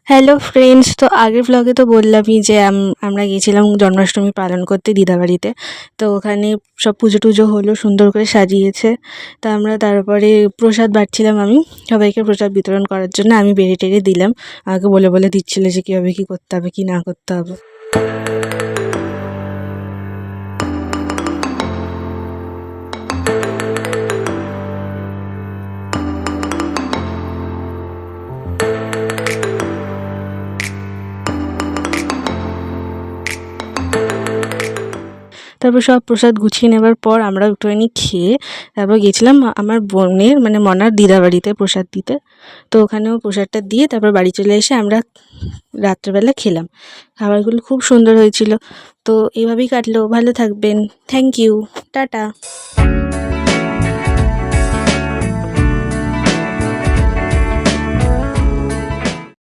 Hello friends, তো আগের ব্লগে তো বললামই যে আমরা গিয়েছিলাম জন্মাষ্টমী পালন করতে দিদাবাড়িতে। তো ওখানে সব পুজো টুজো হলো, সুন্দর করে সাজিয়েছে। তা আমরা তারপরে প্রসাদ বাটছিলাম, আমি সবাইকে প্রসাদ বিতরণ করার জন্য আমি বেড়ে টেড়ে দিলাম। আমাকে বলে বলে দিচ্ছিল যে কীভাবে কী করতে হবে কী না করতে হবে। তারপর সব প্রসাদ গুছিয়ে নেবার পর আমরা একটুখানি খেয়ে তারপর গেছিলাম আমার বোনের মানে মনার দিদাবাড়িতে প্রসাদ দিতে। তো ওখানেও প্রসাদটা দিয়ে তারপর বাড়ি চলে এসে আমরা রাত্রেবেলা খেলাম। খাবারগুলো খুব সুন্দর হয়েছিল। তো এভাবেই কাটলো। ভালো থাকবেন। Thank you. টাটা।